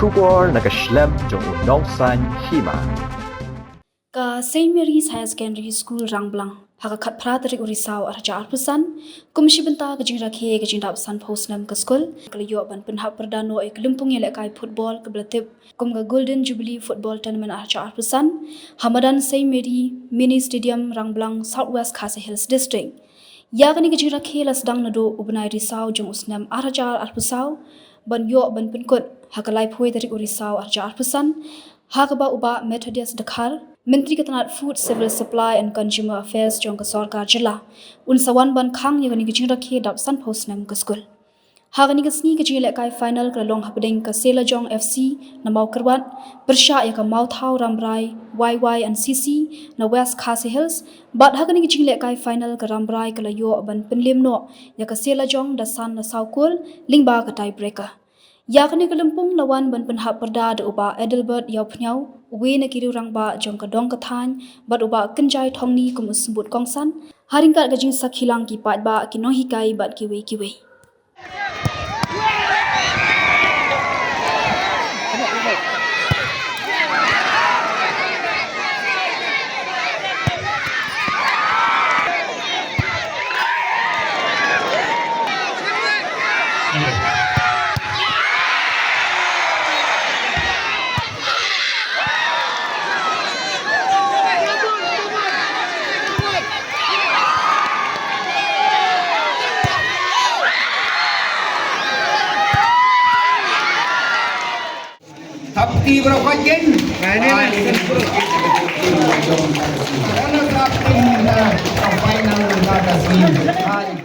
Shubor nakaslem jong unongsan Hima. Ka Saint Mary's High Secondary School Rangblang haka khat pratari urisau arja arpusan kumshi benta kajing rakhe kajing dap san phosnam ka school kaliyo ban penhap perdano ek limpung yele kai football keblatip kum ga Golden Jubilee football tournament arja arpusan Hamadan Saint Mary Mini Stadium Rangblang Southwest Khasi Hills District yakani kajing rakhe las dang nado ubnai risau jong usnam arja arpusau ban yo ban penkut haka lai phoi dari urisau arja arpusan Hakaba uba Methodist Dakhar, Menteri Ketenat Food, Civil Supply and Consumer Affairs Jong Sarkar Jilla, Unsawan ban Khang yang ni kecing rakhi dap san posnam ke school. Hagani ke sni kecing lekai final ke long hapdeng ke Selajong FC na mau kerbat, bersya ya ke mau thau Rambrai, YY and CC na West Khasi Hills, bat hagani kecing lekai final ke Rambrai ke layo ban Pynliem no ya ke Selajong da san na saukul Lyngba ke tiebreaker. Yakni kelempung lawan ban penhap perda de uba Edelbert yau pnyau we na kiru rangba jong ka dong ka than bat uba kenjai thongni kum usbut kongsan haringkat gajing sakhilang ki pat ba ki no hikai bat ki we Thập kỳ vào khoa chính ngày nay nó gặp tình trong vài năm người ta đã gì